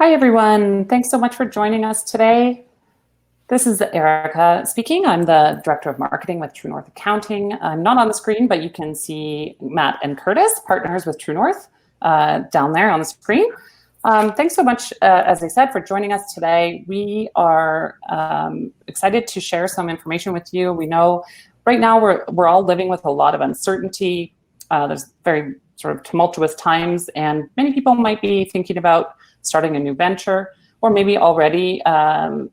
Hi, everyone. Thanks so much for joining us today. This is Erica speaking. I'm the Director of Marketing with True North Accounting. I'm not on the screen, but you can see Matt and Curtis, partners with True North, down there on the screen. Thanks so much, as I said, for joining us today. We are excited to share some information with you. We know right now we're all living with a lot of uncertainty. There's very sort of tumultuous times, and many people might be thinking about starting a new venture, or maybe already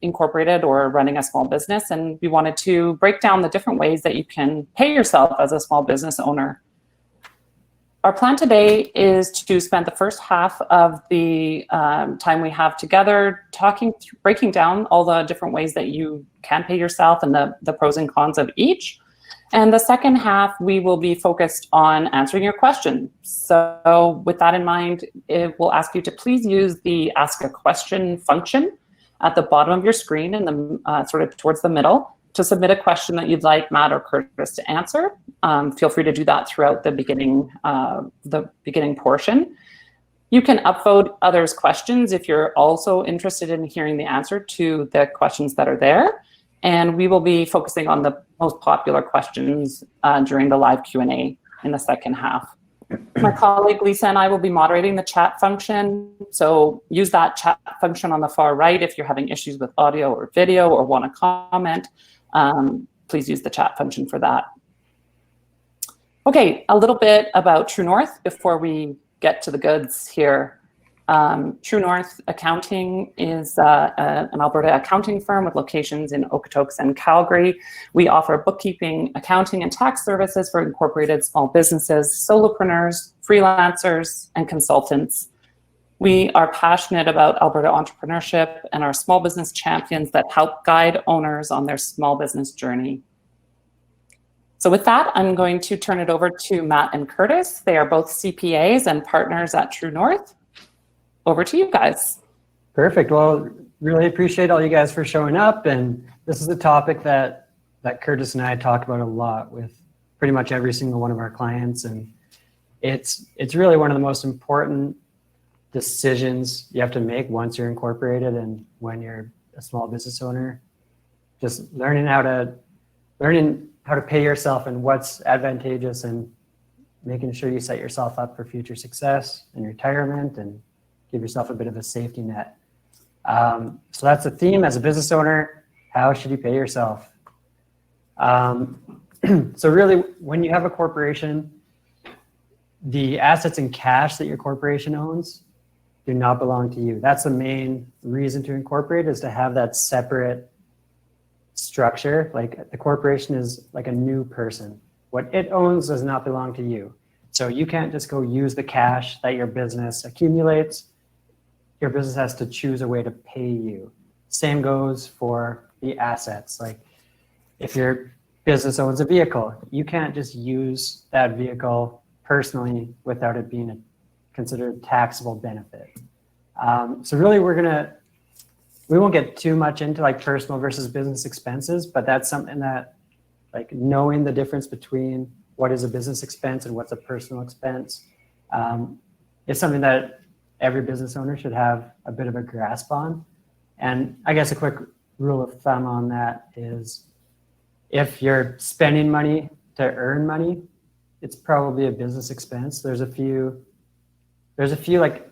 incorporated or running a small business. And we wanted to break down the different ways that you can pay yourself as a small business owner. Our plan today is to spend the first half of the time we have together breaking down all the different ways that you can pay yourself and the pros and cons of each. And the second half, we will be focused on answering your questions. So with that in mind, we'll ask you to please use the Ask a Question function at the bottom of your screen and sort of towards the middle to submit a question that you'd like Matt or Curtis to answer. Feel free to do that throughout the beginning portion. You can upvote others' questions if you're also interested in hearing the answer to the questions that are there. And we will be focusing on the most popular questions during the live Q&A in the second half. My colleague Lisa and I will be moderating the chat function. So use that chat function on the far right if you're having issues with audio or video or want to comment. Please use the chat function for that. Okay, a little bit about True North before we get to the goods here. True North Accounting is an Alberta accounting firm with locations in Okotoks and Calgary. We offer bookkeeping, accounting, and tax services for incorporated small businesses, solopreneurs, freelancers, and consultants. We are passionate about Alberta entrepreneurship and are small business champions that help guide owners on their small business journey. So with that, I'm going to turn it over to Matt and Curtis. They are both CPAs and partners at True North. Over to you guys. Perfect. Well, really appreciate all you guys for showing up. And this is a topic that Curtis and I talk about a lot with pretty much every single one of our clients. And it's really one of the most important decisions you have to make once you're incorporated and when you're a small business owner. Just learning how to pay yourself and what's advantageous and making sure you set yourself up for future success and retirement and give yourself a bit of a safety net. So that's the theme as a business owner. How should you pay yourself? So really, when you have a corporation, the assets and cash that your corporation owns do not belong to you. That's the main reason to incorporate, is to have that separate structure. Like the corporation is like a new person. What it owns does not belong to you. So you can't just go use the cash that your business accumulates. Your business has to choose a way to pay you. Same goes for the assets. Like if your business owns a vehicle, you can't just use that vehicle personally without it being considered taxable benefit. So really we won't get too much into like personal versus business expenses, but that's something that like knowing the difference between what is a business expense and what's a personal expense is something that every business owner should have a bit of a grasp on. And I guess a quick rule of thumb on that is if you're spending money to earn money, it's probably a business expense. There's a few like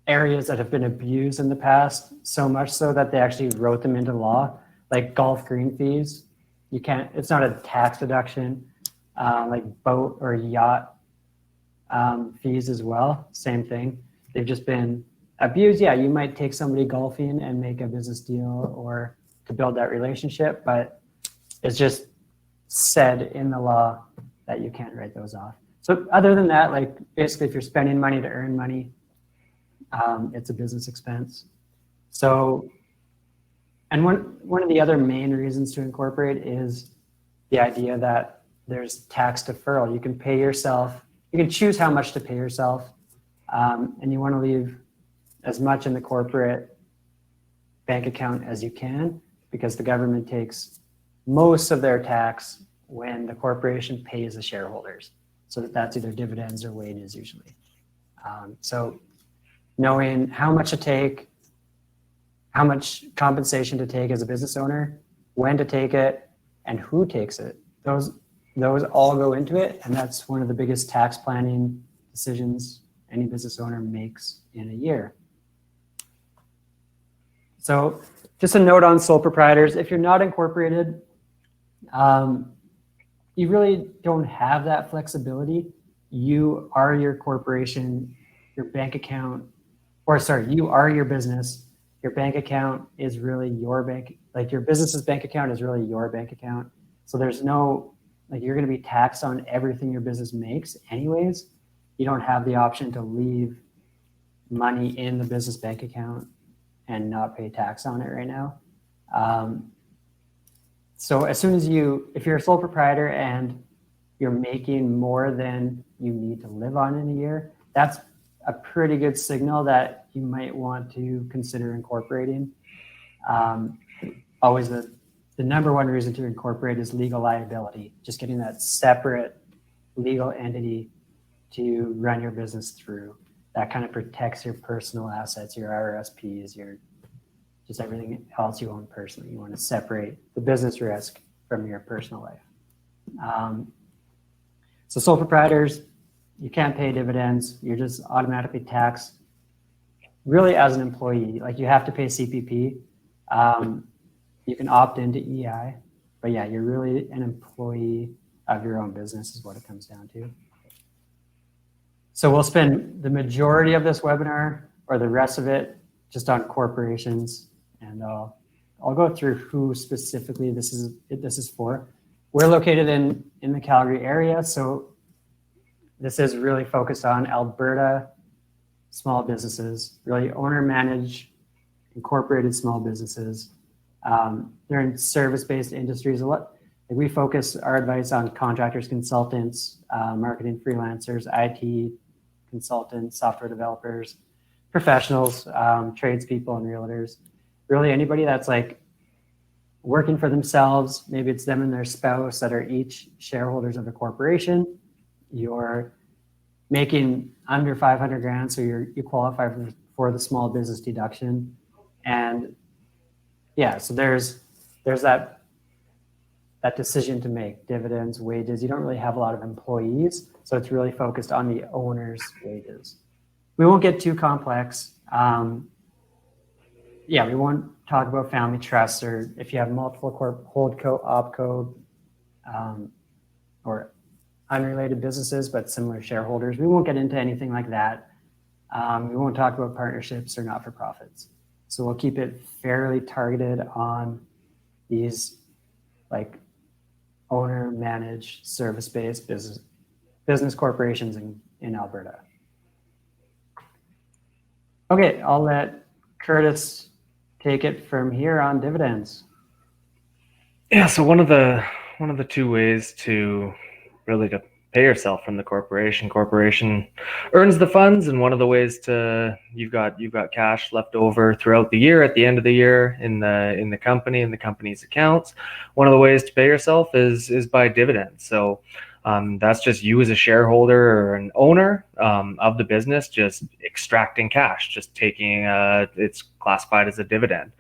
areas that have been abused in the past, so much so that they actually wrote them into law, like golf green fees. It's not a tax deduction, like boat or yacht fees as well, same thing. They've just been abused. Yeah, you might take somebody golfing and make a business deal or to build that relationship, but it's just said in the law that you can't write those off. So other than that, like basically if you're spending money to earn money, it's a business expense. So, and one of the other main reasons to incorporate is the idea that there's tax deferral. You can pay yourself, you can choose how much to pay yourself. And you want to leave as much in the corporate bank account as you can, because the government takes most of their tax when the corporation pays the shareholders. So that's either dividends or wages usually. So knowing how much to take, how much compensation to take as a business owner, when to take it, and who takes it. Those all go into it, and that's one of the biggest tax planning decisions any business owner makes in a year. So just a note on sole proprietors, if you're not incorporated, you really don't have that flexibility. You are your corporation, your bank account, or sorry, you are your business. Your bank account is really your bank, like your business's bank account is really your bank account. So there's no, like you're going to be taxed on everything your business makes anyways. You don't have the option to leave money in the business bank account and not pay tax on it right now. So as soon as if you're a sole proprietor and you're making more than you need to live on in a year, that's a pretty good signal that you might want to consider incorporating. Always the number one reason to incorporate is legal liability, just getting that separate legal entity to run your business through. That kind of protects your personal assets, your RRSPs, just everything else you own personally. You want to separate the business risk from your personal life. So sole proprietors, you can't pay dividends. You're just automatically taxed really as an employee. Like you have to pay CPP. You can opt into EI, but yeah, you're really an employee of your own business is what it comes down to. So we'll spend the majority of this webinar or the rest of it just on corporations, and I'll go through who specifically this is for. We're located in the Calgary area, so this is really focused on Alberta small businesses, really owner-managed, incorporated small businesses. They're in service-based industries a lot. We focus our advice on contractors, consultants, marketing freelancers, IT consultants, software developers, professionals, tradespeople, and realtors. Really anybody that's like working for themselves. Maybe it's them and their spouse that are each shareholders of a corporation. You're making under 500 grand, so you qualify for the small business deduction. And yeah, so there's that decision to make, dividends, wages. You don't really have a lot of employees, so it's really focused on the owner's wages. We won't get too complex. Yeah, we won't talk about family trusts or if you have multiple holdco, opco, or unrelated businesses but similar shareholders. We won't get into anything like that. We won't talk about partnerships or not-for-profits. So we'll keep it fairly targeted on these like owner-managed, service-based business corporations in Alberta. Okay, I'll let Curtis take it from here on dividends. Yeah, so one of the two ways to pay yourself from the corporation earns the funds, and one of the ways you've got cash left over throughout the year at the end of the year in the company's accounts. One of the ways to pay yourself is by dividends. So that's just you as a shareholder or an owner of the business just extracting cash, just taking it's classified as a dividend.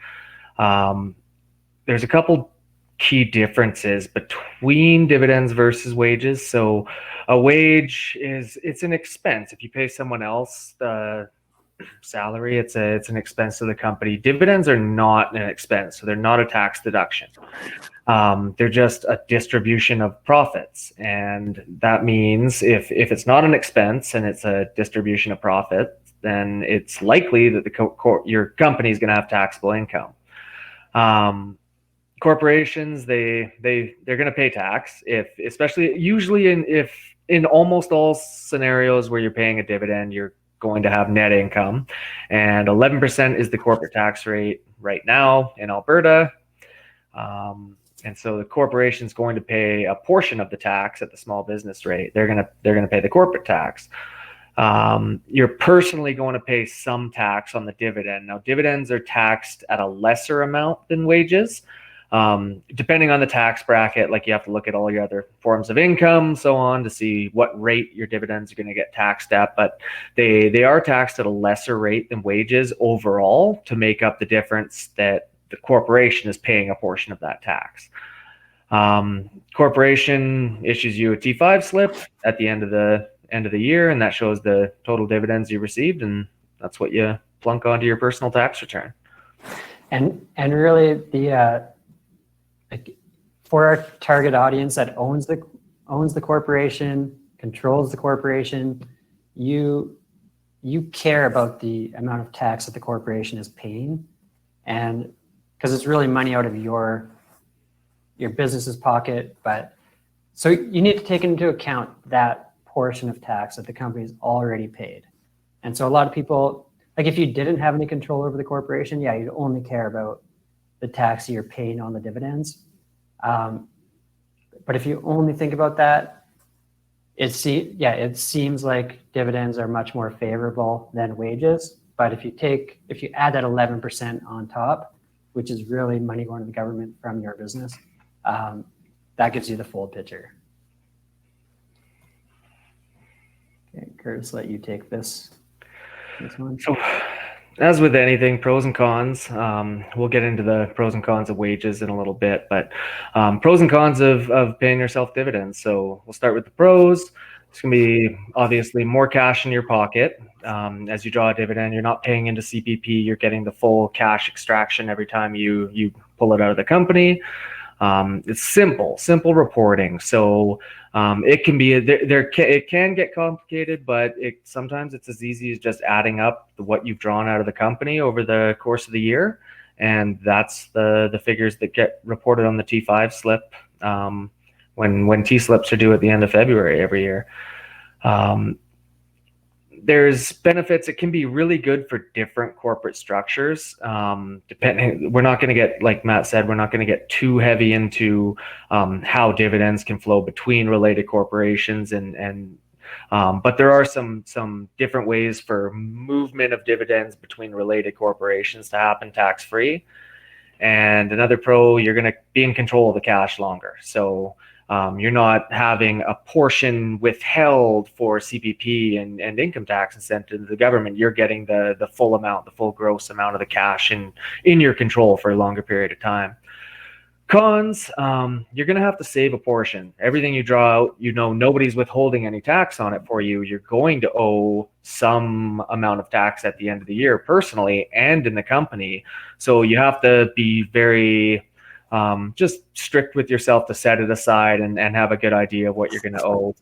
There's a couple key differences between dividends versus wages. So a wage it's an expense. If you pay someone else the salary, it's an expense to the company. Dividends are not an expense, so they're not a tax deduction. They're just a distribution of profits, and that means if it's not an expense and it's a distribution of profit, then it's likely that your company is going to have taxable income. Corporations, they're going to pay tax usually in almost all scenarios where you're paying a dividend, you're going to have net income, and 11% is the corporate tax rate right now in Alberta. And so the corporation is going to pay a portion of the tax at the small business rate. They're going to pay the corporate tax. You're personally going to pay some tax on the dividend. Now, dividends are taxed at a lesser amount than wages. Depending on the tax bracket, like you have to look at all your other forms of income, so on, to see what rate your dividends are going to get taxed at. But they are taxed at a lesser rate than wages overall to make up the difference that the corporation is paying a portion of that tax. Corporation issues you a T5 slip at the end of the year, and that shows the total dividends you received, and that's what you plunk onto your personal tax return. And really, the for our target audience that owns the corporation, controls the corporation, you care about the amount of tax that the corporation is paying, and because it's really money out of your business's pocket. But so you need to take into account that portion of tax that the company's already paid. And so a lot of people, like if you didn't have any control over the corporation, yeah, you'd only care about the tax you're paying on the dividends. But if you only think about that, it seems like dividends are much more favorable than wages. But if you add that 11% on top, which is really money going to the government from your business, that gives you the full picture. Okay, Curtis, let you take this one. So, as with anything, pros and cons. We'll get into the pros and cons of wages in a little bit, but pros and cons of paying yourself dividends. So we'll start with the pros. It's going to be obviously more cash in your pocket. As you draw a dividend, you're not paying into CPP. You're getting the full cash extraction every time you pull it out of the company. It's simple reporting. So it can be it can get complicated, but sometimes it's as easy as just adding up what you've drawn out of the company over the course of the year, and that's the figures that get reported on the T5 slip when T slips are due at the end of February every year. There's benefits. It can be really good for different corporate structures. Depending, we're not going to get, like Matt said, we're not going to get too heavy into how dividends can flow between related corporations, but there are some different ways for movement of dividends between related corporations to happen tax-free. And another pro, you're going to be in control of the cash longer. So you're not having a portion withheld for CPP and income tax incentive to the government. You're getting the full amount, the full gross amount of the cash in your control for a longer period of time. Cons, you're going to have to save a portion. Everything you draw out, nobody's withholding any tax on it for you. You're going to owe some amount of tax at the end of the year personally and in the company. So you have to be very just strict with yourself to set it aside and have a good idea of what you're going to owe.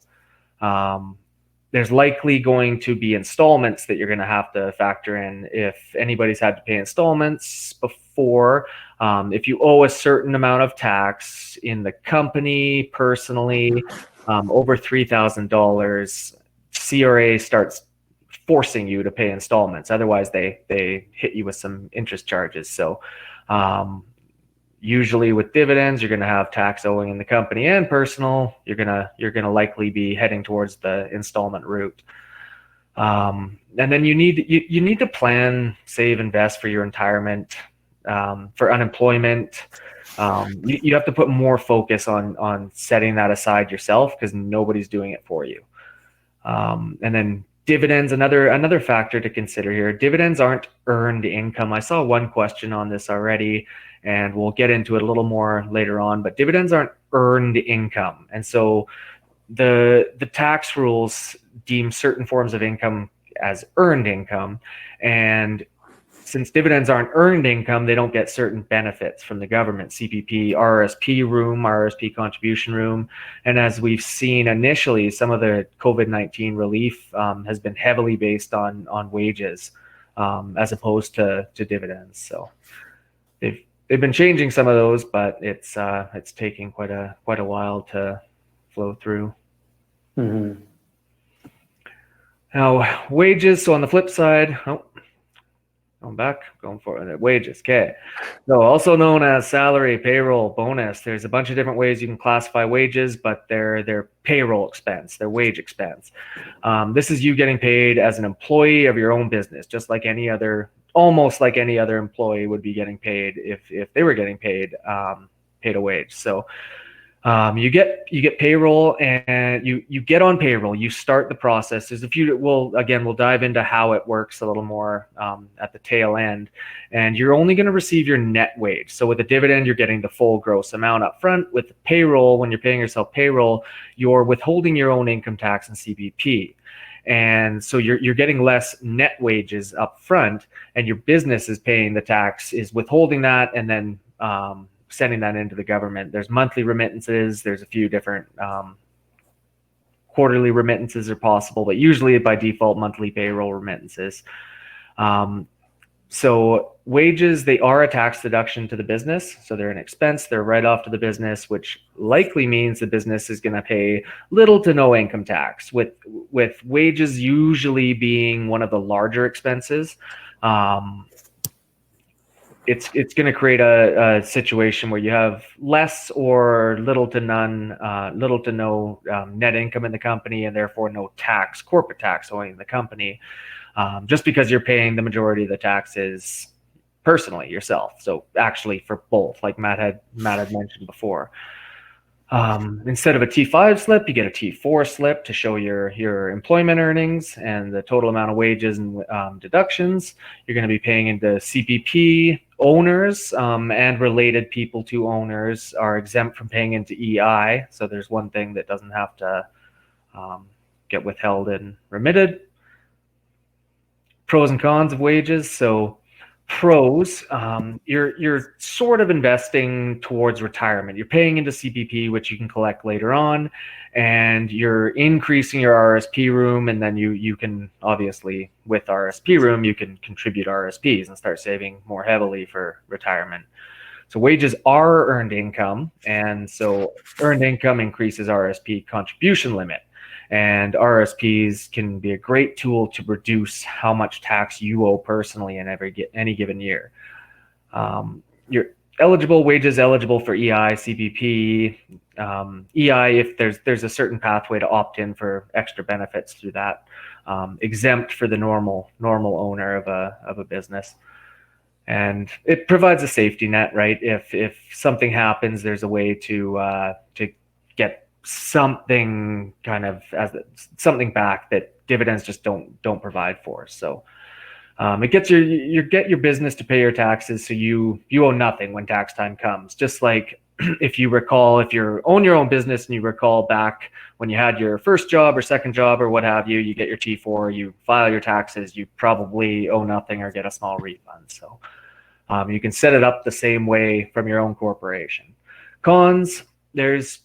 There's likely going to be installments that you're going to have to factor in if anybody's had to pay installments before. If you owe a certain amount of tax in the company personally, over $3,000, CRA starts forcing you to pay installments. Otherwise, they hit you with some interest charges. So usually with dividends, you're going to have tax owing in the company and personal. You're gonna likely be heading towards the installment route. And then you need to plan, save, invest for your retirement, for unemployment. You have to put more focus on setting that aside yourself because nobody's doing it for you. And then dividends, another factor to consider here. Dividends aren't earned income. I saw one question on this already, and we'll get into it a little more later on, but dividends aren't earned income. And so the tax rules deem certain forms of income as earned income. And since dividends aren't earned income, they don't get certain benefits from the government, CPP, RRSP contribution room. And as we've seen initially, some of the COVID-19 relief has been heavily based on wages as opposed to dividends. So they've been changing some of those, but it's taking quite a while to flow through. Mm-hmm. Now, wages. So on the flip side, going for it. Wages. Okay. So also known as salary, payroll, bonus. There's a bunch of different ways you can classify wages, but they're payroll expense, they're wage expense. This is you getting paid as an employee of your own business, just like almost like any other employee would be getting paid if they were getting paid a wage. So you get payroll, and you get on payroll. You start the process. There's a few. We'll dive into how it works a little more at the tail end. And you're only going to receive your net wage. So with a dividend, you're getting the full gross amount up front. With payroll, when you're paying yourself payroll, you're withholding your own income tax and CPP. And so you're getting less net wages up front, and your business is paying the tax, is withholding that, and then sending that into the government. There's monthly remittances. There's a few different quarterly remittances are possible, but usually by default, monthly payroll remittances. So wages, they are a tax deduction to the business. So they're an expense. They're right off to the business, which likely means the business is going to pay little to no income tax, with wages usually being one of the larger expenses. It's going to create a situation where you have less or little to no net income in the company, and therefore no tax, corporate tax owing the company, just because you're paying the majority of the taxes personally yourself. So actually for both, like Matt had mentioned before. Instead of a T5 slip, you get a T4 slip to show your employment earnings and the total amount of wages and deductions. You're going to be paying into CPP. Owners and related people to owners are exempt from paying into EI. So there's one thing that doesn't have to get withheld and remitted. Pros and cons of wages. So pros, you're sort of investing towards retirement. You're paying into CPP, which you can collect later on, and you're increasing your RSP room. And then you can obviously, with RSP room, you can contribute RSPs and start saving more heavily for retirement. So wages are earned income, and so earned income increases RSP contribution limit. And RSPs can be a great tool to reduce how much tax you owe personally in any given year. You're wages eligible for EI, CPP, EI if there's a certain pathway to opt in for extra benefits through that. Exempt for the normal owner of a business. And it provides a safety net, right? If something happens, there's a way to get something something back that dividends just don't provide for. So it gets get your business to pay your taxes, so you owe nothing when tax time comes. Just like if you own your own business and you recall back when you had your first job or second job or what have you, you get your T4, you file your taxes, you probably owe nothing or get a small refund. So you can set it up the same way from your own corporation. Cons, there's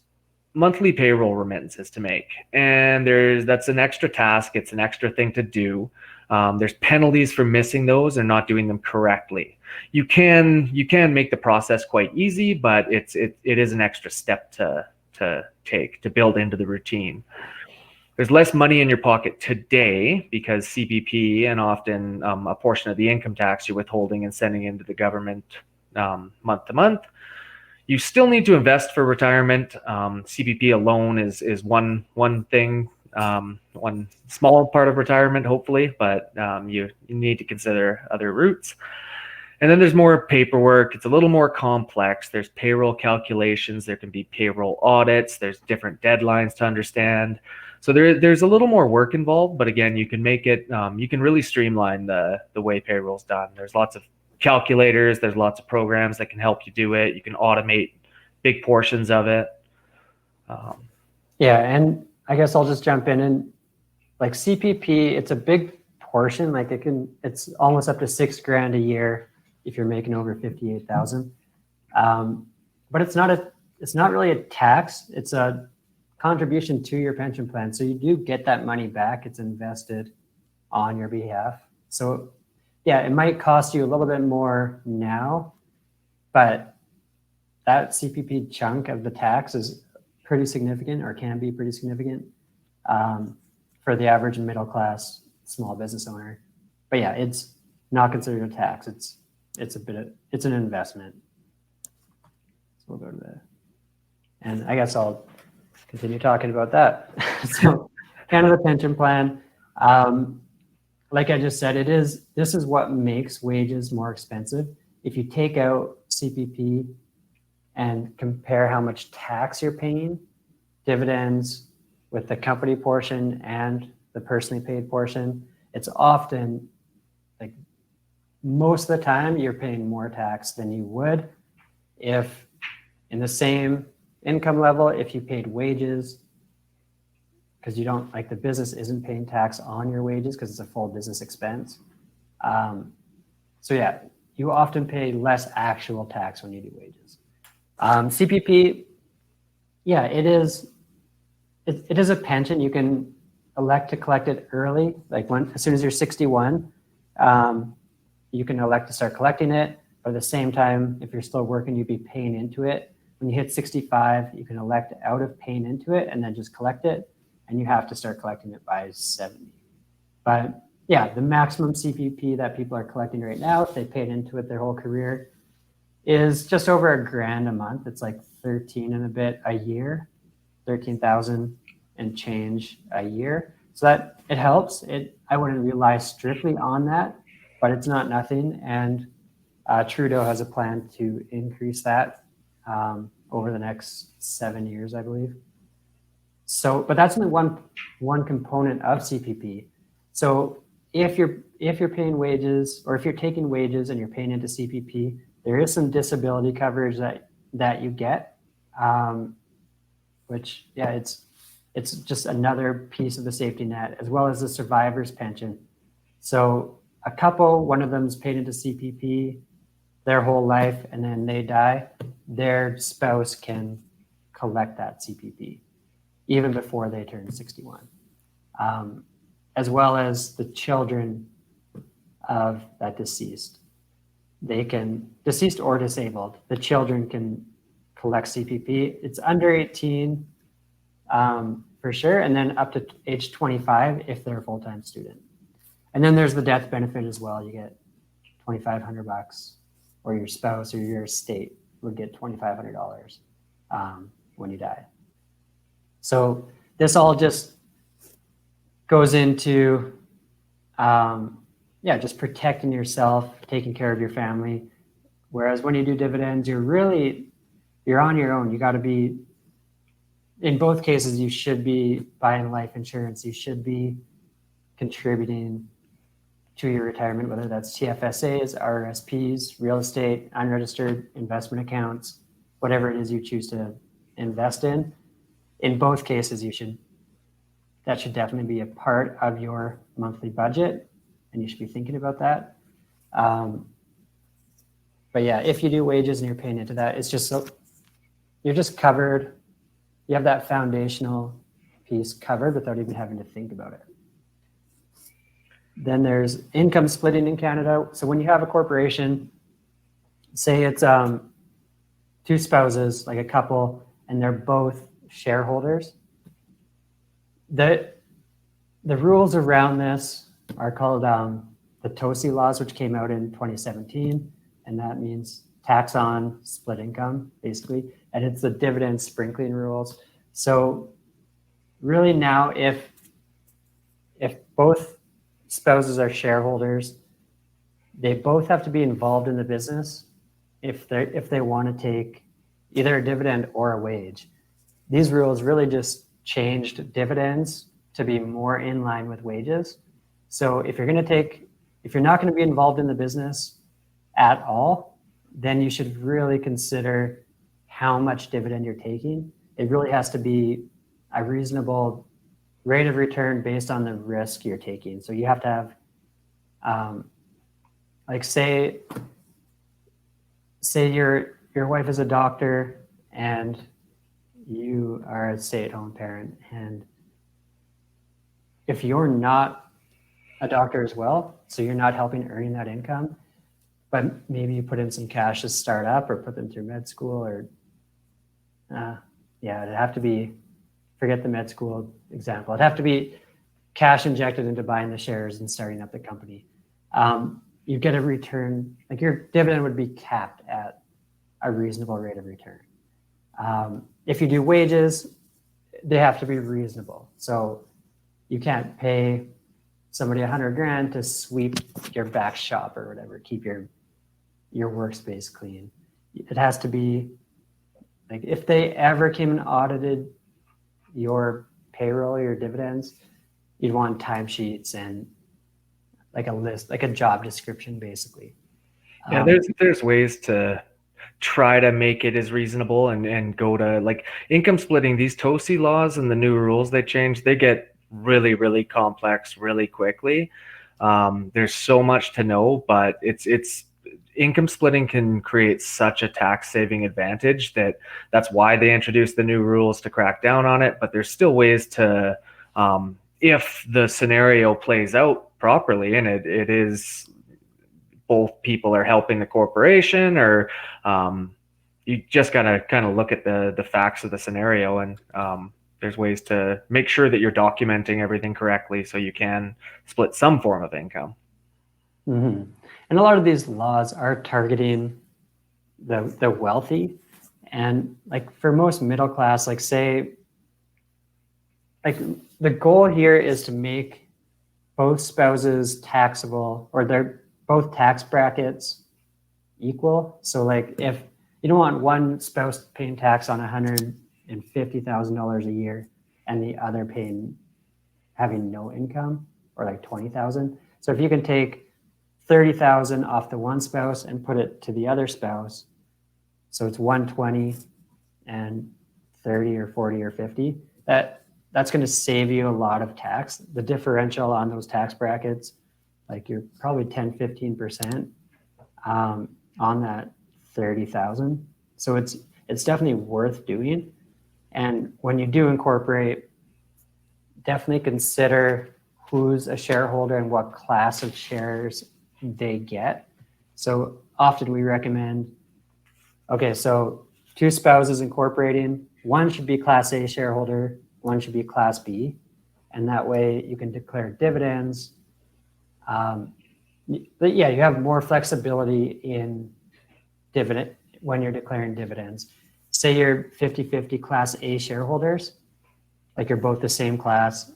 monthly payroll remittances to make, and that's an extra task. It's an extra thing to do. There's penalties for missing those and not doing them correctly. You can make the process quite easy, but it is an extra step to take to build into the routine. There's less money in your pocket today because CPP and often a portion of the income tax you're withholding and sending into the government month to month. You still need to invest for retirement. CPP alone is one thing, one small part of retirement, hopefully, but you need to consider other routes. And then there's more paperwork. It's a little more complex. There's payroll calculations. There can be payroll audits. There's different deadlines to understand. So there's a little more work involved, but again, you can make it, you can really streamline the way payroll's done. There's lots of calculators, there's lots of programs that can help you do it. You can automate big portions of it. Yeah, and I guess I'll just jump in and like CPP, it's a big portion. Like it's almost up to $6,000 a year if you're making over 58,000. But it's not really a tax. It's a contribution to your pension plan. So you do get that money back. It's invested on your behalf. So yeah, it might cost you a little bit more now, but that CPP chunk of the tax is pretty significant, or can be pretty significant for the average middle class small business owner. But yeah, it's not considered a tax. It's an investment. So we'll go to the, and I guess I'll continue talking about that. So Canada Pension Plan. Like I just said, this is what makes wages more expensive. If you take out CPP and compare how much tax you're paying, dividends with the company portion and the personally paid portion, it's often like most of the time you're paying more tax than you would if in the same income level, if you paid wages, because you don't, like the business isn't paying tax on your wages because it's a full business expense. So yeah, you often pay less actual tax when you do wages. CPP, yeah, it is a pension. You can elect to collect it early, like as soon as you're 61, you can elect to start collecting it. But at the same time, if you're still working, you'd be paying into it. When you hit 65, you can elect out of paying into it and then just collect it. And you have to start collecting it by 70. But yeah, the maximum CPP that people are collecting right now, if they paid into it their whole career, is just over $1,000 a month. It's like 13 and a bit a year, 13,000 and change a year. So that it helps. I wouldn't rely strictly on that, but it's not nothing. And Trudeau has a plan to increase that over the next 7 years, I believe. So, but that's only one component of CPP. So if you're paying wages, or if you're taking wages and you're paying into CPP, there is some disability coverage that you get, which yeah, it's just another piece of the safety net, as well as the survivor's pension. So a couple, one of them's paid into CPP their whole life, and then they die, their spouse can collect that CPP even before they turn 61, as well as the children of that deceased. They can, deceased or disabled, the children can collect CPP. It's under 18 for sure, and then up to age 25 if they're a full-time student. And then there's the death benefit as well. You get $2,500, or your spouse or your estate would get $2,500 when you die. So this all just goes into, just protecting yourself, taking care of your family. Whereas when you do dividends, you're on your own. You got to be, in both cases, you should be buying life insurance. You should be contributing to your retirement, whether that's TFSAs, RRSPs, real estate, unregistered investment accounts, whatever it is you choose to invest in. In both cases, that should definitely be a part of your monthly budget, and you should be thinking about that. But yeah, if you do wages and you're paying into that, it's just so you're just covered. You have that foundational piece covered without even having to think about it. Then there's income splitting in Canada. So when you have a corporation, say it's two spouses, like a couple, and they're both shareholders, the rules around this are called the TOSI laws, which came out in 2017, and that means tax on split income, basically, and it's the dividend sprinkling rules. So really now, if both spouses are shareholders, they both have to be involved in the business if they want to take either a dividend or a wage. These rules really just changed dividends to be more in line with wages. So if you're not going to be involved in the business at all, then you should really consider how much dividend you're taking. It really has to be a reasonable rate of return based on the risk you're taking. So you have to have, like say your wife is a doctor and you are a stay-at-home parent, and if you're not a doctor as well, so you're not helping earning that income, but maybe you put in some cash to start up or put them through med school, or it'd have to be, forget the med school example, it'd have to be cash injected into buying the shares and starting up the company. You get a return, like your dividend would be capped at a reasonable rate of return. If you do wages, they have to be reasonable. So you can't pay somebody $100,000 to sweep your back shop or whatever, keep your workspace clean. It has to be like if they ever came and audited your payroll, your dividends, you'd want timesheets and like a list, like a job description, basically. Yeah, there's ways to try to make it as reasonable and go to like income splitting. These TOSI laws and the new rules they change, they get really, really complex really quickly. There's so much to know, but it's income splitting can create such a tax saving advantage that's why they introduced the new rules to crack down on it. But there's still ways to, if the scenario plays out properly and it is both people are helping the corporation, or you just got to kind of look at the facts of the scenario, and there's ways to make sure that you're documenting everything correctly so you can split some form of income. Mm-hmm. And a lot of these laws are targeting the wealthy, and like for most middle class, like say, like the goal here is to make both spouses taxable, or they're both tax brackets equal. So like if you don't want one spouse paying tax on $150,000 a year and the other having no income, or like 20,000. So if you can take 30,000 off the one spouse and put it to the other spouse, so it's 120 and 30 or 40 or 50, that's going to save you a lot of tax. The differential on those tax brackets, like you're probably 10-15% on that 30,000. So it's definitely worth doing. And when you do incorporate, definitely consider who's a shareholder and what class of shares they get. So often we recommend, okay, so two spouses incorporating, one should be Class A shareholder, one should be Class B, and that way you can declare dividends. But yeah, you have more flexibility in dividend when you're declaring dividends. Say you're 50-50 Class A shareholders, like you're both the same class,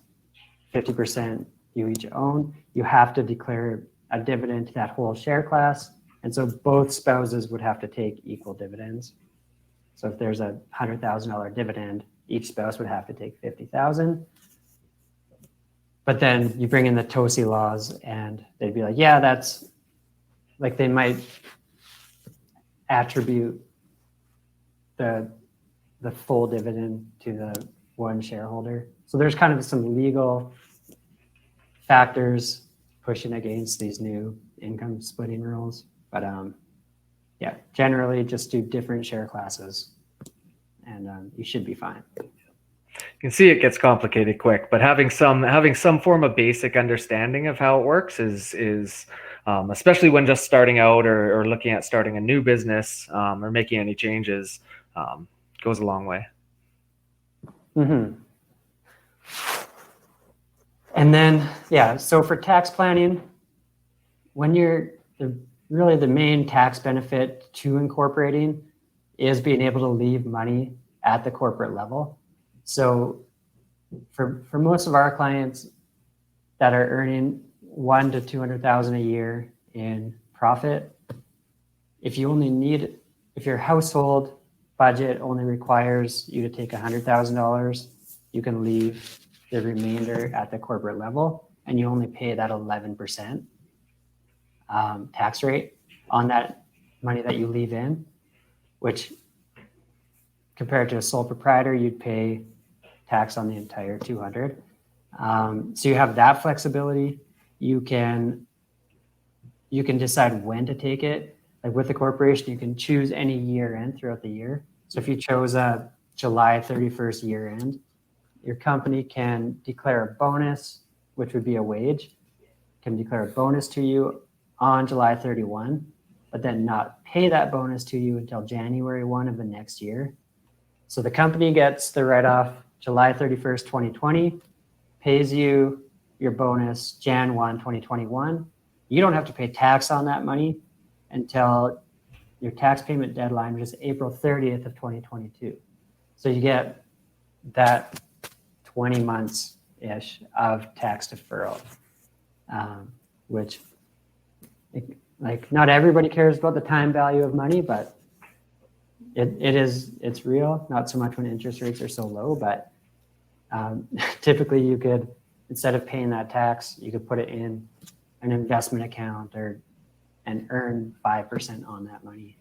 50% you each own, you have to declare a dividend to that whole share class. And so both spouses would have to take equal dividends. So if there's a $100,000 dividend, each spouse would have to take 50,000. But then you bring in the TOSI laws and they'd be like, yeah, that's like, they might attribute the full dividend to the one shareholder. So there's kind of some legal factors pushing against these new income splitting rules. But yeah, generally just do different share classes and you should be fine. You can see it gets complicated quick, but having some form of basic understanding of how it works is especially when just starting out or looking at starting a new business or making any changes, goes a long way. Mm-hmm. And then, yeah, so for tax planning, when really the main tax benefit to incorporating is being able to leave money at the corporate level. So for most of our clients that are earning $100,000 to $200,000 a year in profit, if your household budget only requires you to take $100,000, you can leave the remainder at the corporate level, and you only pay that 11% tax rate on that money that you leave in, which compared to a sole proprietor, you'd pay tax on the entire 200. So you have that flexibility. You can decide when to take it. Like with the corporation, you can choose any year end throughout the year. So if you chose a July 31st year end, your company can declare a bonus, which would be a wage, can declare a bonus to you on July 31, but then not pay that bonus to you until January 1 of the next year. So the company gets the write-off July 31st, 2020, pays you your bonus Jan 1, 2021. You don't have to pay tax on that money until your tax payment deadline, which is April 30th of 2022. So you get that 20 months-ish of tax deferral, which like not everybody cares about the time value of money, but it's real, not so much when interest rates are so low, but typically you could, instead of paying that tax, you could put it in an investment account and earn 5% on that money.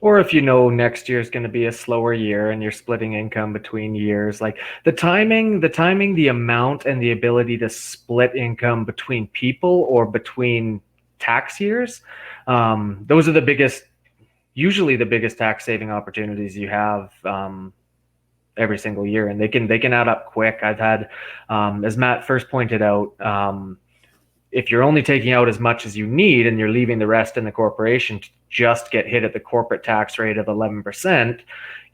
Or if you know next year is going to be a slower year and you're splitting income between years, like the timing, the amount, and the ability to split income between people or between tax years, those are usually the biggest tax saving opportunities you have every single year, and they can add up quick. I've had, as Matt first pointed out, if you're only taking out as much as you need and you're leaving the rest in the corporation to just get hit at the corporate tax rate of 11%,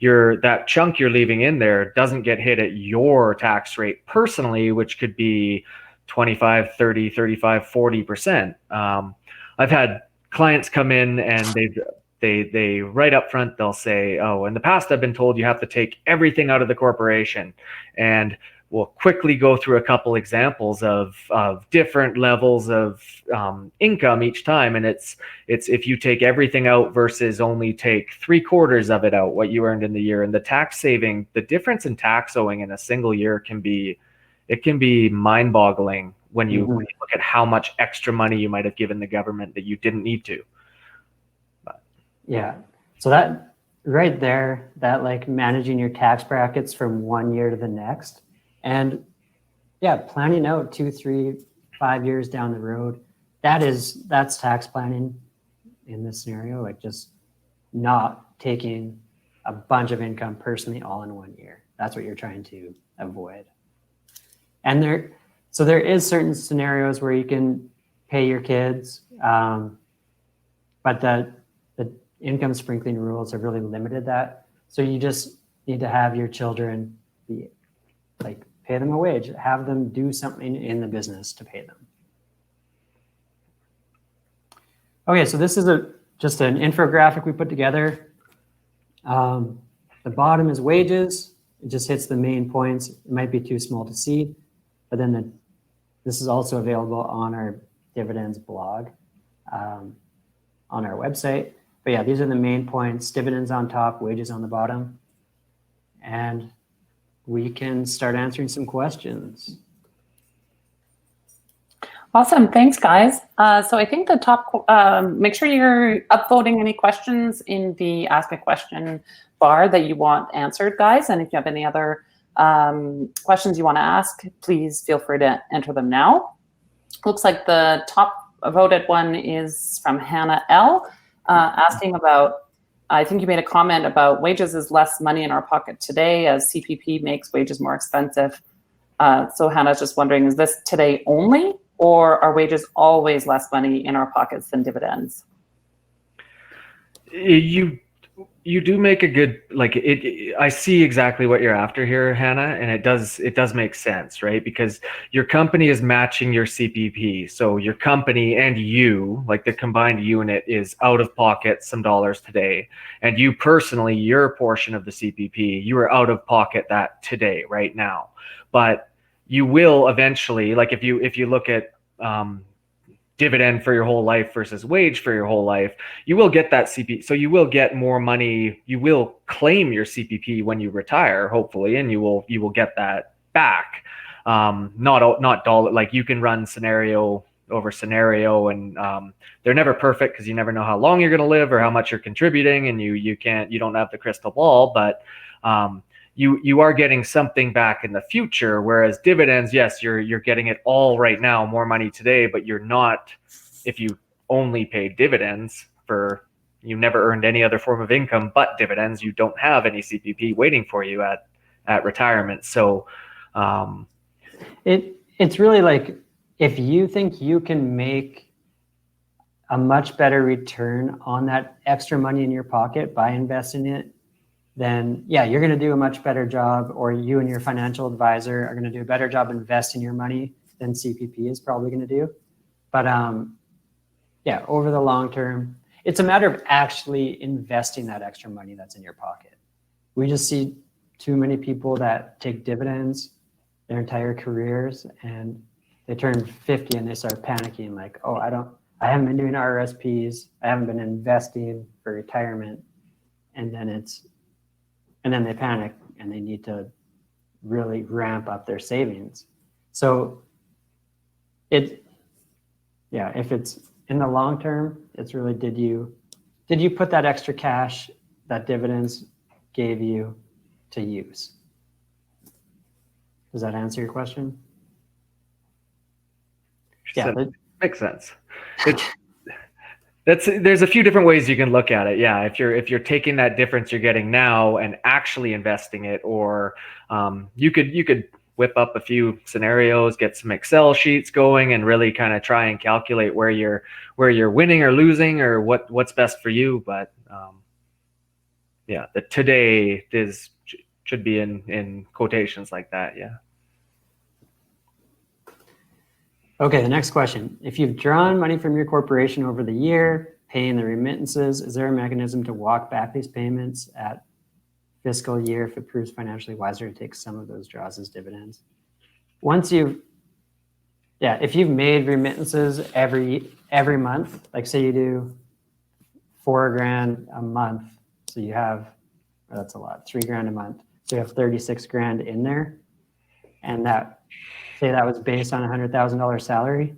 that chunk you're leaving in there doesn't get hit at your tax rate personally, which could be 25, 30, 35, 40%. I've had clients come in and they right up front, they'll say, oh, in the past, I've been told you have to take everything out of the corporation. And we'll quickly go through a couple examples of different levels of income each time. And it's if you take everything out versus only take 3/4 of it out, what you earned in the year. And the tax saving, the difference in tax owing in a single year can be mind boggling when you look at how much extra money you might have given the government that you didn't need to. Yeah. So that right there, that like managing your tax brackets from one year to the next, and yeah, planning out 2, 3, 5 years down the road, that's tax planning in this scenario, like just not taking a bunch of income personally all in 1 year. That's what you're trying to avoid. And there is certain scenarios where you can pay your kids, but the income sprinkling rules have really limited that. So you just need to have your children be like, pay them a wage, have them do something in the business to pay them. Okay, so this is just an infographic we put together. The bottom is wages. It just hits the main points. It might be too small to see, but then this is also available on our dividends blog on our website. But yeah, these are the main points: dividends on top, wages on the bottom. And we can start answering some questions. Awesome, thanks guys. So I think the top, make sure you're upvoting any questions in the ask a question bar that you want answered, guys. And if you have any other questions you want to ask, please feel free to enter them now. Looks like the top voted one is from Hannah L. Asking about, I think you made a comment about wages is less money in our pocket today as CPP makes wages more expensive. So Hannah's just wondering, is this today only, or are wages always less money in our pockets than dividends? You do make a good, like I see exactly what you're after here, Hannah, and it does make sense, right? Because your company is matching your CPP. So your company and you, like the combined unit, is out of pocket some dollars today. And you personally, your portion of the CPP, you are out of pocket that today, right now. But you will eventually, like if you look at dividend for your whole life versus wage for your whole life, you will get that CPP. So you will get more money. You will claim your CPP when you retire, hopefully, and you will get that back. Not dollar, like you can run scenario over scenario, and they're never perfect because you never know how long you're going to live or how much you're contributing, and you don't have the crystal ball, but you are getting something back in the future, whereas dividends, yes, you're getting it all right now, more money today, but you're not, if you only paid dividends you never earned any other form of income but dividends, you don't have any CPP waiting for you at retirement. So it's really like, if you think you can make a much better return on that extra money in your pocket by investing it, then yeah, you're going to do a much better job, or you and your financial advisor are going to do a better job investing your money than CPP is probably going to do. But yeah, over the long term, it's a matter of actually investing that extra money that's in your pocket. We just see too many people that take dividends their entire careers, and they turn 50 and they start panicking like, oh, I haven't been doing RRSPs, I haven't been investing for retirement. And then it's and then they panic and they need to really ramp up their savings. So if it's in the long term, it's really, did you put that extra cash that dividends gave you to use? Does that answer your question? Yeah, makes sense. There's a few different ways you can look at it. Yeah, if you're taking that difference you're getting now and actually investing it, or you could whip up a few scenarios, get some Excel sheets going, and really kind of try and calculate where you're winning or losing, or what's best for you. But the today should be in quotations like that. Yeah. Okay, the next question. If you've drawn money from your corporation over the year, paying the remittances, is there a mechanism to walk back these payments at fiscal year if it proves financially wiser to take some of those draws as dividends? If you've made remittances every month, like say you do $4,000 a month, so you have, that's a lot, $3,000 a month. So you have 36 grand in there, and say that was based on $100,000 salary.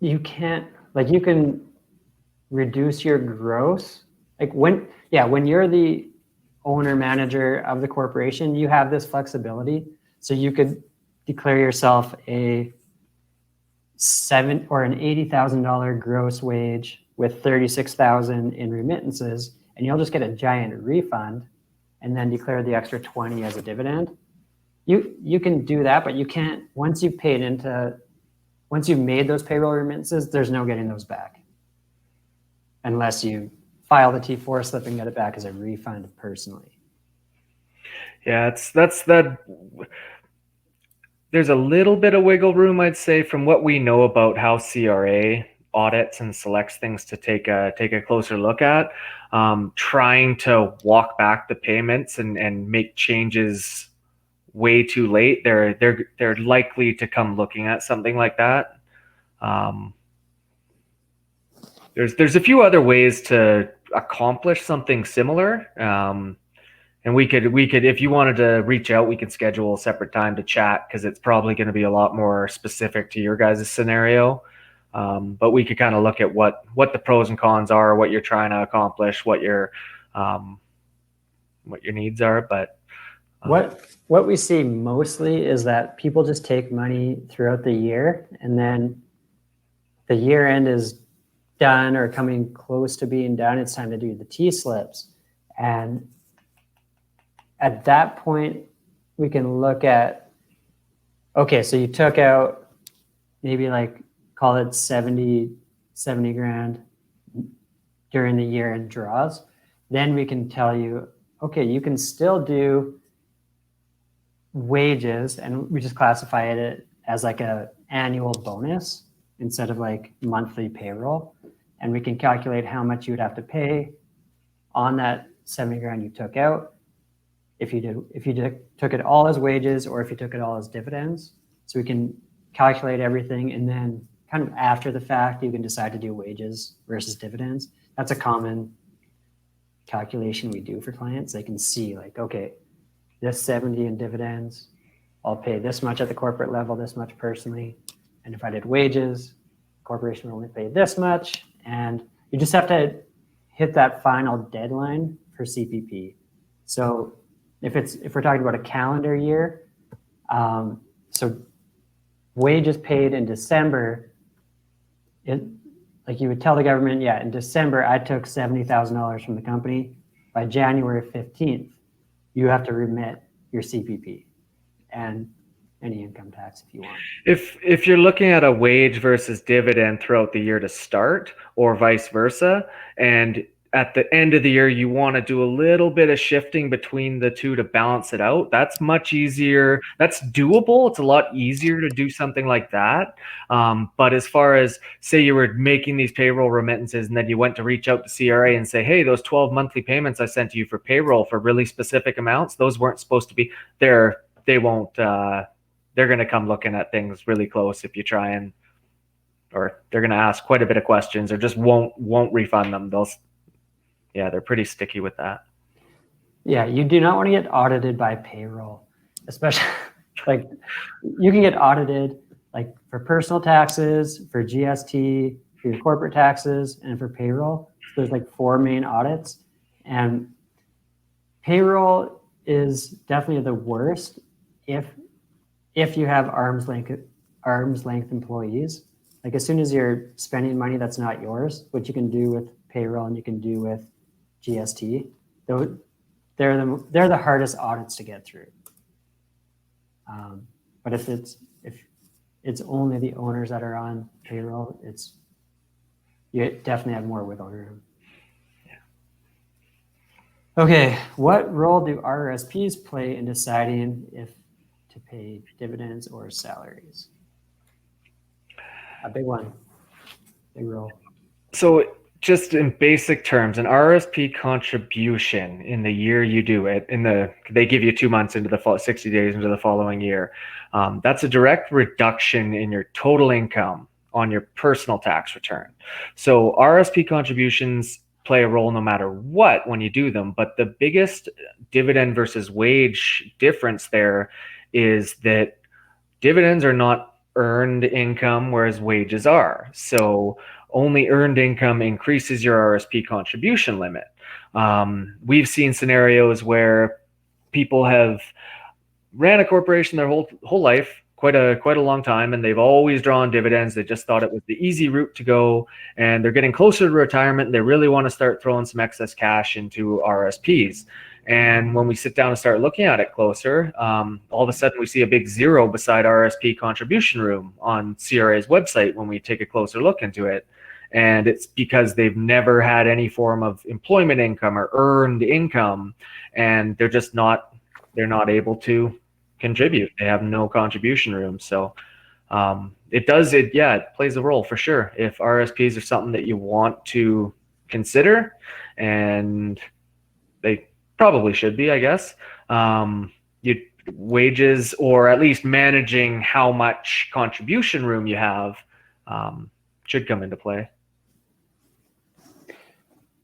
You can reduce your gross. Like when you're the owner manager of the corporation, you have this flexibility. So you could declare yourself a an $80,000 gross wage with 36,000 in remittances, and you'll just get a giant refund, and then declare the extra 20 as a dividend. You can do that, but you can't, once you've made those payroll remittances, there's no getting those back. Unless you file the T4 slip and get it back as a refund personally. Yeah, there's a little bit of wiggle room, I'd say, from what we know about how CRA audits and selects things to take a closer look at. Trying to walk back the payments and make changes way too late, they're likely to come looking at something like that. There's a few other ways to accomplish something similar, and we could, if you wanted to reach out, we could schedule a separate time to chat, because it's probably going to be a lot more specific to your guys' scenario. But we could kind of look at what the pros and cons are, what you're trying to accomplish, what your needs are. But what we see mostly is that people just take money throughout the year, and then the year end is done or coming close to being done. It's time to do the T-slips. And at that point, we can look at, okay, so you took out maybe call it 70 grand during the year in draws. Then we can tell you, okay, you can still do wages, and we just classify it as a annual bonus instead of monthly payroll. And we can calculate how much you would have to pay on that 70 grand you took out if you took it all as wages, or if you took it all as dividends. So we can calculate everything, and then kind of after the fact, you can decide to do wages versus dividends. That's a common calculation we do for clients. They can see okay, this 70 in dividends, I'll pay this much at the corporate level, this much personally. And if I did wages, the corporation will only pay this much. And you just have to hit that final deadline for CPP. So if we're talking about a calendar year, so wages paid in December, you would tell the government, in December, I took $70,000 from the company. By January 15th, you have to remit your CPP and any income tax if you want. If you're looking at a wage versus dividend throughout the year to start, or vice versa, and at the end of the year, you want to do a little bit of shifting between the two to balance it out, that's much easier. That's doable. It's a lot easier to do something like that. But as far as, say you were making these payroll remittances, and then you went to reach out to CRA and say, hey, those 12 monthly payments I sent to you for payroll for really specific amounts, those weren't supposed to be there. They're going to come looking at things really close if you try and, or they're going to ask quite a bit of questions, or just won't refund them. yeah, they're pretty sticky with that. Yeah, you do not want to get audited by payroll, especially like you can get audited like for personal taxes, for GST, for your corporate taxes, and for payroll. So there's like 4 main audits, and payroll is definitely the worst if you have arm's length employees. Like as soon as you're spending money that's not yours, which you can do with payroll and you can do with GST, they're the hardest audits to get through. But if it's only the owners that are on payroll, you definitely have more wiggle room. Yeah. Okay, what role do RRSPs play in deciding if to pay dividends or salaries? A big one, big role. So just in basic terms, an RSP contribution in the year you do it, they give you 2 months into the 60 days into the following year. That's a direct reduction in your total income on your personal tax return. So RSP contributions play a role no matter what when you do them. But the biggest dividend versus wage difference there is that dividends are not earned income, whereas wages are. So only earned income increases your RSP contribution limit. We've seen scenarios where people have ran a corporation their whole life, quite a long time, and they've always drawn dividends. They just thought it was the easy route to go, and they're getting closer to retirement. And they really want to start throwing some excess cash into RSPs. And when we sit down and start looking at it closer, all of a sudden we see a big 0 beside RSP contribution room on CRA's website when we take a closer look into it. And it's because they've never had any form of employment income or earned income, and they're not able to contribute. They have no contribution room. So it plays a role for sure. If RSPs are something that you want to consider, and they probably should be, I guess, wages, or at least managing how much contribution room you have, should come into play.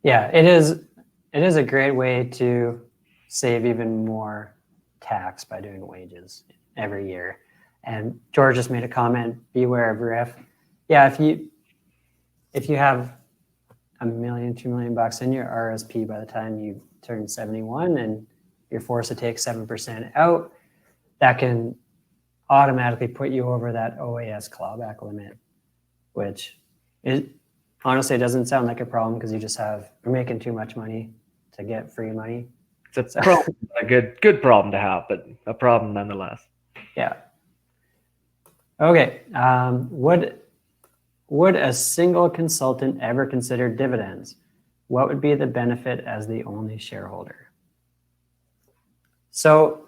Yeah, it is a great way to save even more tax by doing wages every year. And George just made a comment, beware of RIF. Yeah, if you have $1 million, $2 million bucks in your RSP by the time you turn 71 and you're forced to take 7% out, that can automatically put you over that OAS clawback limit, which honestly, it doesn't sound like a problem because you're making too much money to get free money. It's a good problem to have, but a problem nonetheless. Yeah. Okay. Would a single consultant ever consider dividends? What would be the benefit as the only shareholder? So,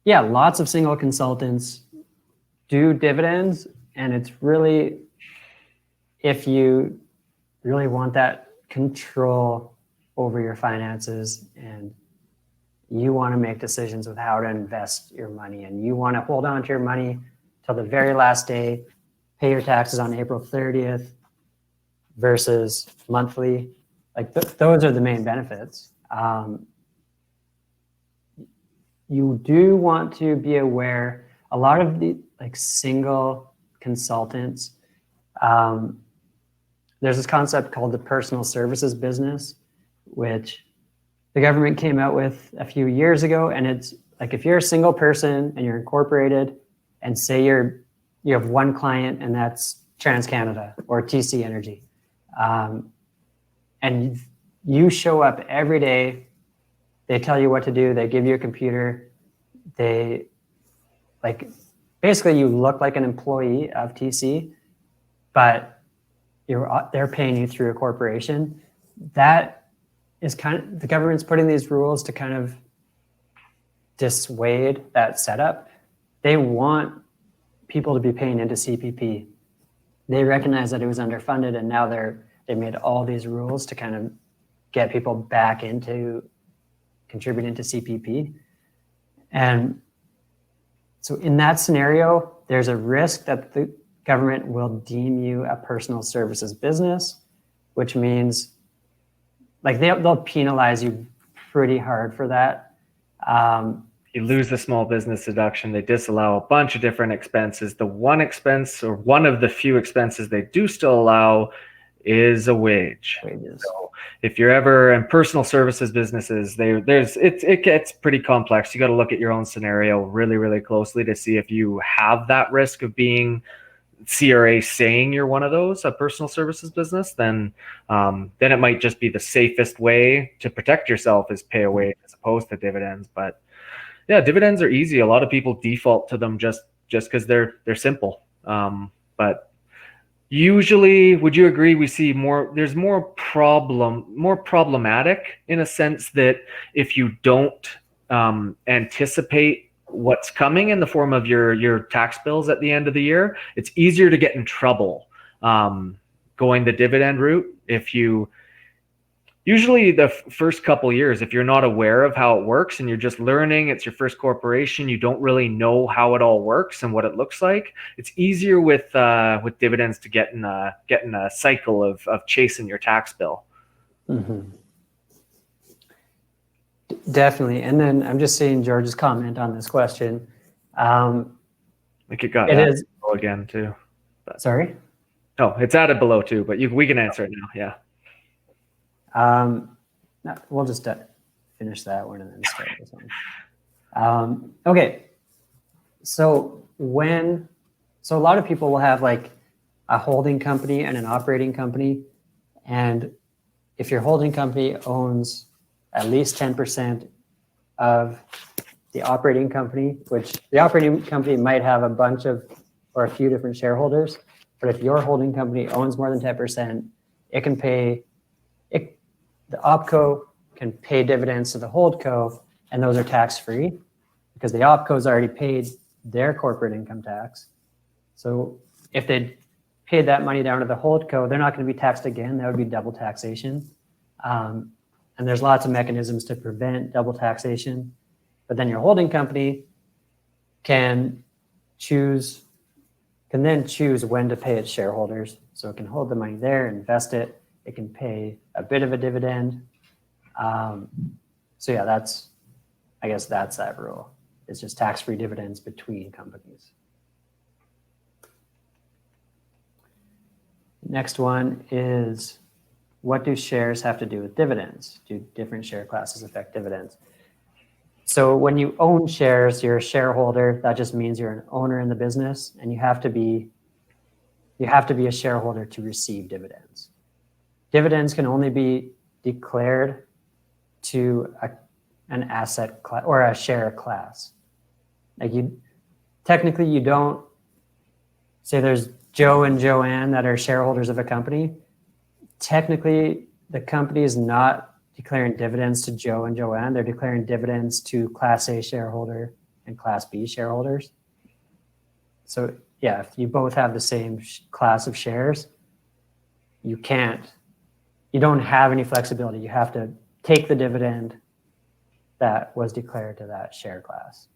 yeah, lots of single consultants do dividends, and it's really, if you really want that control over your finances and you want to make decisions with how to invest your money, and you want to hold on to your money till the very last day, pay your taxes on April 30th versus monthly, like those are the main benefits. You do want to be aware, a lot of the single consultants, there's this concept called the personal services business, which the government came out with a few years ago. And it's like, if you're a single person and you're incorporated, and say you have one client, and that's TransCanada or TC Energy, and you show up every day, they tell you what to do, they give you a computer, basically you look like an employee of TC, but they're paying you through a corporation. That is the government's putting these rules to kind of dissuade that setup. They want people to be paying into CPP. They recognize that it was underfunded, and now they made all these rules to kind of get people back into contributing to CPP. And so in that scenario, there's a risk that the government will deem you a personal services business, which means like they'll penalize you pretty hard for that. You lose the small business deduction. They disallow a bunch of different expenses. The one expense, or one of the few expenses they do still allow, is a wage. Wages. So if you're ever in personal services businesses, it gets pretty complex. You got to look at your own scenario really, really closely to see if you have that risk of being CRA saying you're one of those, a personal services business. Then it might just be the safest way to protect yourself is pay a wage as opposed to dividends. But yeah, dividends are easy. A lot of people default to them just because they're simple. But usually, would you agree, we see there's more problematic in a sense that if you don't anticipate what's coming in the form of your tax bills at the end of the year, it's easier to get in trouble going the dividend route. Usually the first couple years, if you're not aware of how it works and you're just learning, it's your first corporation, you don't really know how it all works and what it looks like. It's easier with dividends to get in a cycle of chasing your tax bill. Mm-hmm. Definitely. And then I'm just seeing George's comment on this question. I think it got added below again too. But, sorry? No, it's added below too, but we can answer it now. Yeah. We'll just finish that one and then start this one. Okay. So a lot of people will have like a holding company and an operating company. And if your holding company owns at least 10% of the operating company, which the operating company might have a few different shareholders, but if your holding company owns more than 10%, the OpCo can pay dividends to the HoldCo, and those are tax-free because the OpCo's already paid their corporate income tax. So if they paid that money down to the HoldCo, they're not going to be taxed again. That would be double taxation. And there's lots of mechanisms to prevent double taxation. But then your holding company can then choose when to pay its shareholders. So it can hold the money there, invest it. It can pay a bit of a dividend. So yeah, I guess that's that rule. It's just tax-free dividends between companies. Next one is, what do shares have to do with dividends? Do different share classes affect dividends? So when you own shares, you're a shareholder. That just means you're an owner in the business, and you have to be a shareholder to receive dividends. Dividends can only be declared to an asset class or a share class. Like technically you don't say there's Joe and Joanne that are shareholders of a company. Technically, the company is not declaring dividends to Joe and Joanne. They're declaring dividends to Class A shareholder and Class B shareholders. So yeah, if you both have the same class of shares, you don't have any flexibility. You have to take the dividend that was declared to that share class.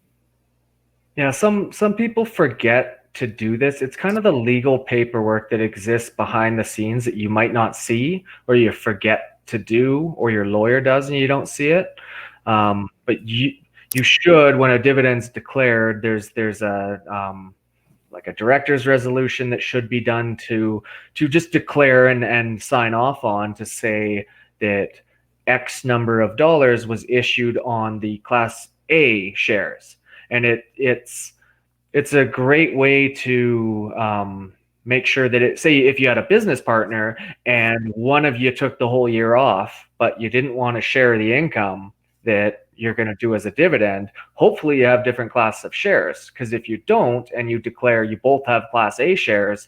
Yeah, some people forget to do this. It's kind of the legal paperwork that exists behind the scenes that you might not see, or you forget to do, or your lawyer does and you don't see it. But you should, when a dividend's declared, there's a like a director's resolution that should be done to just declare and sign off on to say that X number of dollars was issued on the Class A shares. And it's a great way to make sure that say if you had a business partner and one of you took the whole year off, but you didn't want to share the income that you're going to do as a dividend, hopefully you have different classes of shares. Because if you don't, and you declare you both have Class A shares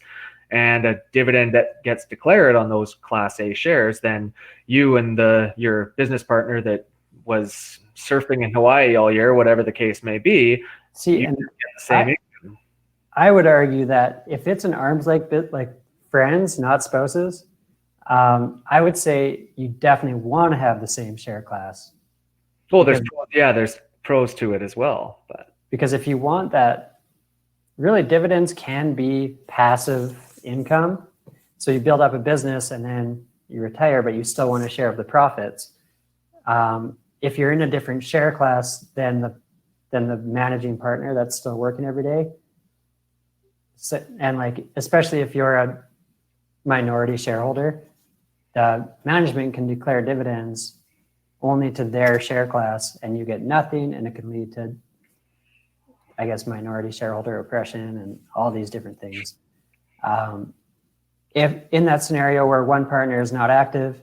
and a dividend that gets declared on those Class A shares, then you and your business partner that was surfing in Hawaii all year, whatever the case may be, see, and get the same income. I would argue that if it's an arm's length bit, like friends, not spouses, I would say you definitely want to have the same share class. Well, there's pros to it as well. But because if you want that, really dividends can be passive income. So you build up a business and then you retire, but you still want a share of the profits. If you're in a different share class than the managing partner that's still working every day, so, and like, especially if you're a minority shareholder, the management can declare dividends only to their share class and you get nothing, and it can lead to, I guess, minority shareholder oppression and all these different things. If in that scenario where one partner is not active,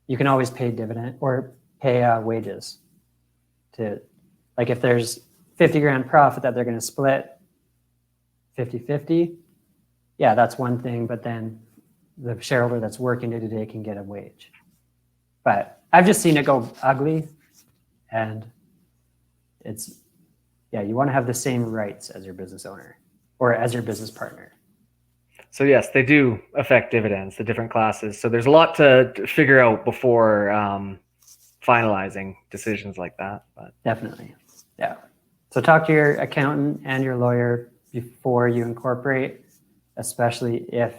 you can always pay dividend or pay wages to, like if there's 50 grand profit that they're going to split 50-50, yeah, that's one thing, but then the shareholder that's working day to day can get a wage. But I've just seen it go ugly, and it's, yeah, you want to have the same rights as your business owner or as your business partner. So yes, they do affect dividends, the different classes. So there's a lot to figure out before finalizing decisions like that. But definitely, yeah. So talk to your accountant and your lawyer before you incorporate, especially if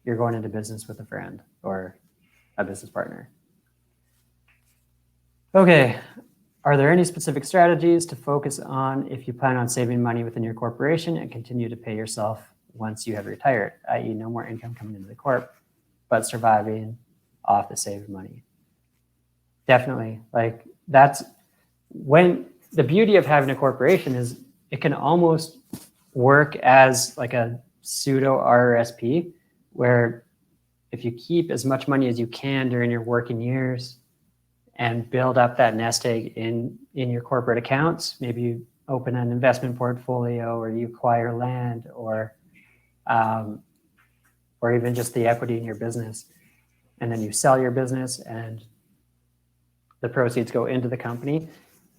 you're going into business with a friend or a business partner. Okay, are there any specific strategies to focus on if you plan on saving money within your corporation and continue to pay yourself once you have retired, i.e. no more income coming into the corp, but surviving off the saved money? Definitely. Like, that's when the beauty of having a corporation is it can almost work as like a pseudo RRSP, where if you keep as much money as you can during your working years and build up that nest egg in your corporate accounts, maybe you open an investment portfolio or you acquire land or even just the equity in your business, and then you sell your business and the proceeds go into the company.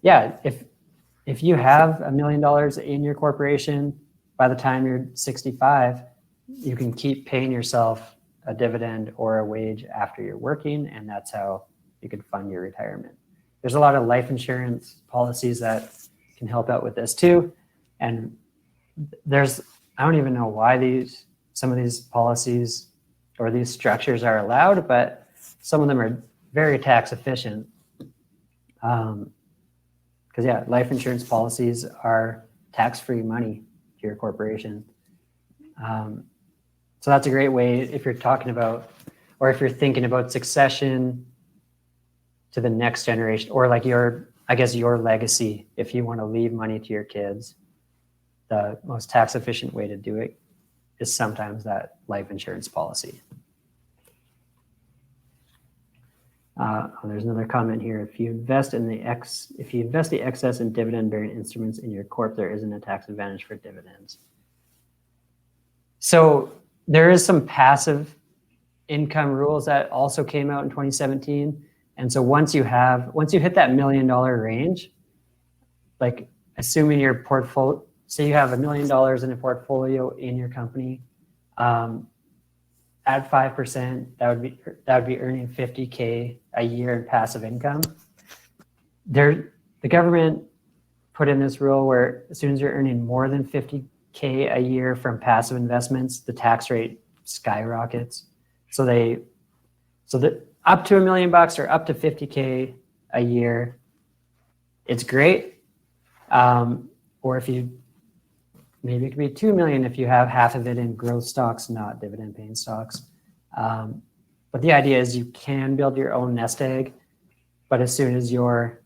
Yeah, if you have $1 million in your corporation, by the time you're 65, you can keep paying yourself a dividend or a wage after you're working, and that's how you can fund your retirement. There's a lot of life insurance policies that can help out with this too. And I don't even know why some of these policies or these structures are allowed, but some of them are very tax efficient. Because yeah, life insurance policies are tax-free money to your corporation. So that's a great way if you're talking about, or if you're thinking about succession to the next generation, or like your legacy, if you want to leave money to your kids, the most tax efficient way to do it is sometimes that life insurance policy. There's another comment here. If you invest the excess in dividend-bearing instruments in your corp, there isn't a tax advantage for dividends. So there is some passive income rules that also came out in 2017. And so once you hit that $1 million range, like assuming your portfolio, say you have $1 million in a portfolio in your company, at 5%, that would be earning $50K a year in passive income. The government put in this rule where as soon as you're earning more than $50K a year from passive investments, the tax rate skyrockets. So that up to $1 million or up to $50K a year, it's great. Or if maybe it could be $2 million if you have half of it in growth stocks, not dividend paying stocks. But the idea is you can build your own nest egg, but as soon as you're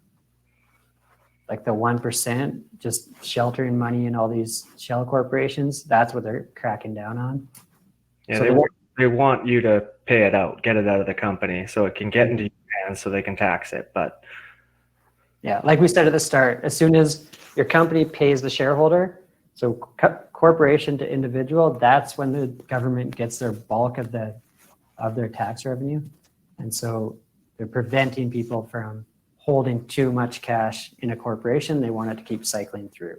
like the 1% just sheltering money in all these shell corporations, that's what they're cracking down on. Yeah, So they want you to pay it out, get it out of the company so it can get into your hands so they can tax it. But yeah, like we said at the start, as soon as your company pays the shareholder, so corporation to individual, that's when the government gets their bulk of their tax revenue. And so they're preventing people from holding too much cash in a corporation. They want it to keep cycling through.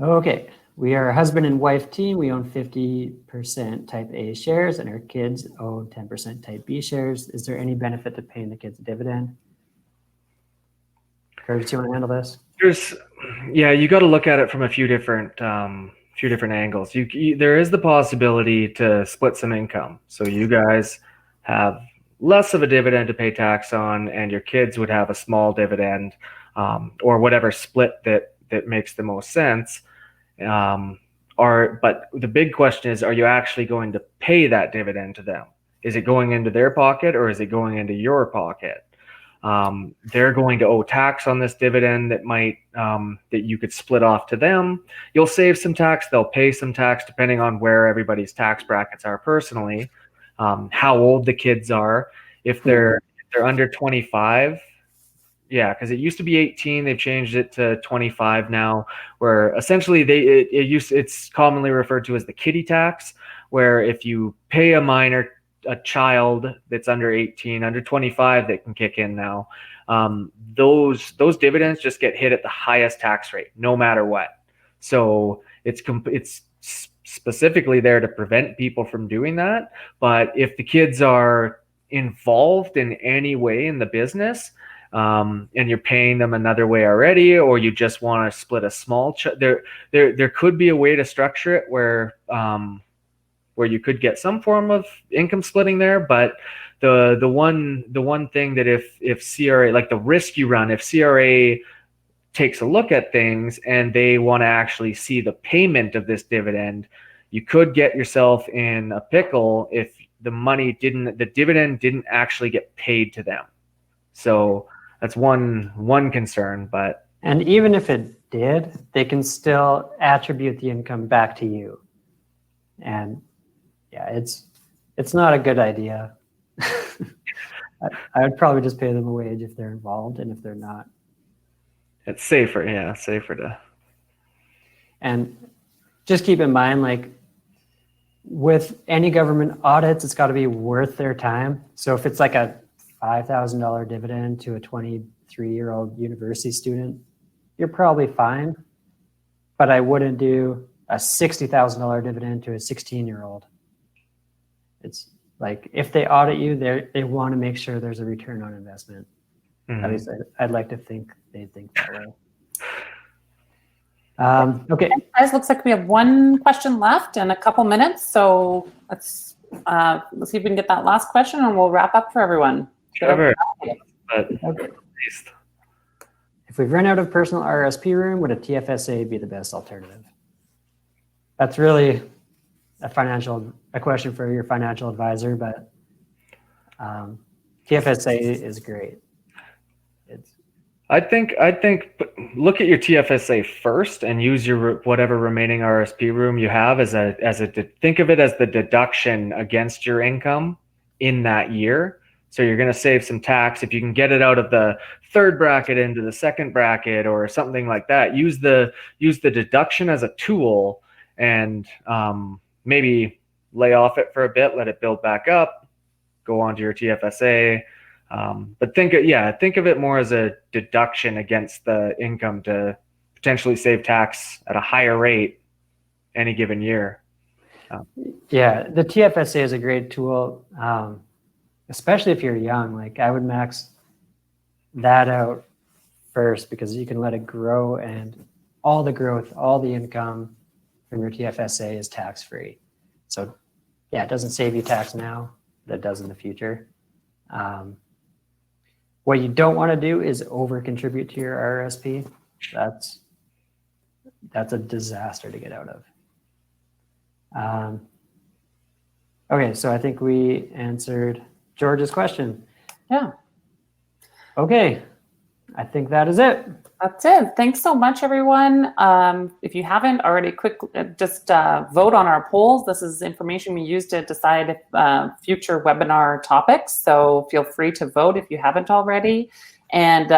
Okay, we are a husband and wife team. We own 50% type A shares and our kids own 10% type B shares. Is there any benefit to paying the kids a dividend? Curtis, do you want to handle this? you got to look at it from a few different angles. There is the possibility to split some income. So you guys have less of a dividend to pay tax on, and your kids would have a small dividend, or whatever split that makes the most sense. But the big question is, are you actually going to pay that dividend to them? Is it going into their pocket, or is it going into your pocket? They're going to owe tax on this dividend that you could split off to them. You'll save some tax. They'll pay some tax depending on where everybody's tax brackets are personally, how old the kids are. If they're under 25, yeah, because it used to be 18, they've changed it to 25 now, where essentially it's commonly referred to as the kiddie tax, where if you pay a child that's under 18, under 25, that can kick in now. Those dividends just get hit at the highest tax rate, no matter what. So it's specifically there to prevent people from doing that. But if the kids are involved in any way in the business, and you're paying them another way already, or you just want to split a small there could be a way to structure it where you could get some form of income splitting there. But the one thing that if CRA, like the risk you run, if CRA takes a look at things and they want to actually see the payment of this dividend, you could get yourself in a pickle if the dividend didn't actually get paid to them. So that's one concern. And even if it did, they can still attribute the income back to you. And yeah, it's not a good idea. I would probably just pay them a wage if they're involved, and if they're not, it's safer. Yeah, safer to. And just keep in mind, like with any government audits, it's got to be worth their time. So if it's like a $5,000 dividend to a 23-year-old university student, you're probably fine. But I wouldn't do a $60,000 dividend to a 16-year-old. It's like, if they audit you, they want to make sure there's a return on investment. Mm-hmm. At least I'd like to think they think that way. Okay. Guys, looks like we have one question left and a couple minutes. So let's see if we can get that last question, and we'll wrap up for everyone. Sure. Okay. If we've run out of personal RSP room, would a TFSA be the best alternative? That's really a question for your financial advisor, but TFSA is great. I think look at your TFSA first and use your whatever remaining RSP room you have think of it as the deduction against your income in that year. So you're going to save some tax if you can get it out of the third bracket into the second bracket or something like that. Use the deduction as a tool, and maybe lay off it for a bit, let it build back up, go on to your TFSA. But think of it more as a deduction against the income to potentially save tax at a higher rate any given year. Yeah, the TFSA is a great tool, especially if you're young. Like, I would max that out first, because you can let it grow, and all the growth, all the income from your TFSA is tax-free. So yeah, it doesn't save you tax now, that does in the future. What you don't want to do is over contribute to your RRSP. That's a disaster to get out of. Okay, so I think we answered George's question. Yeah. Okay, I think that is it. That's it. Thanks so much, everyone. If you haven't already, just vote on our polls. This is information we use to decide future webinar topics. So feel free to vote if you haven't already. And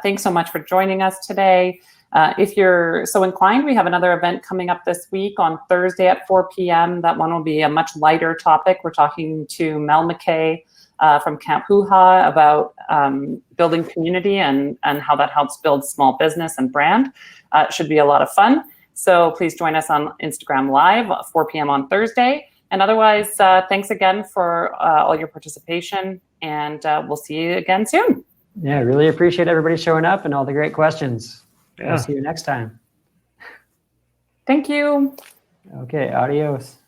thanks so much for joining us today. If you're so inclined, we have another event coming up this week on Thursday at 4 p.m. That one will be a much lighter topic. We're talking to Mel McKay from Camp Hoo-Ha about building community and how that helps build small business and brand. It should be a lot of fun. So please join us on Instagram Live at 4 p.m. on Thursday. And otherwise, thanks again for all your participation, and we'll see you again soon. Yeah, really appreciate everybody showing up and all the great questions. Yeah. We'll see you next time. Thank you. Okay, adios.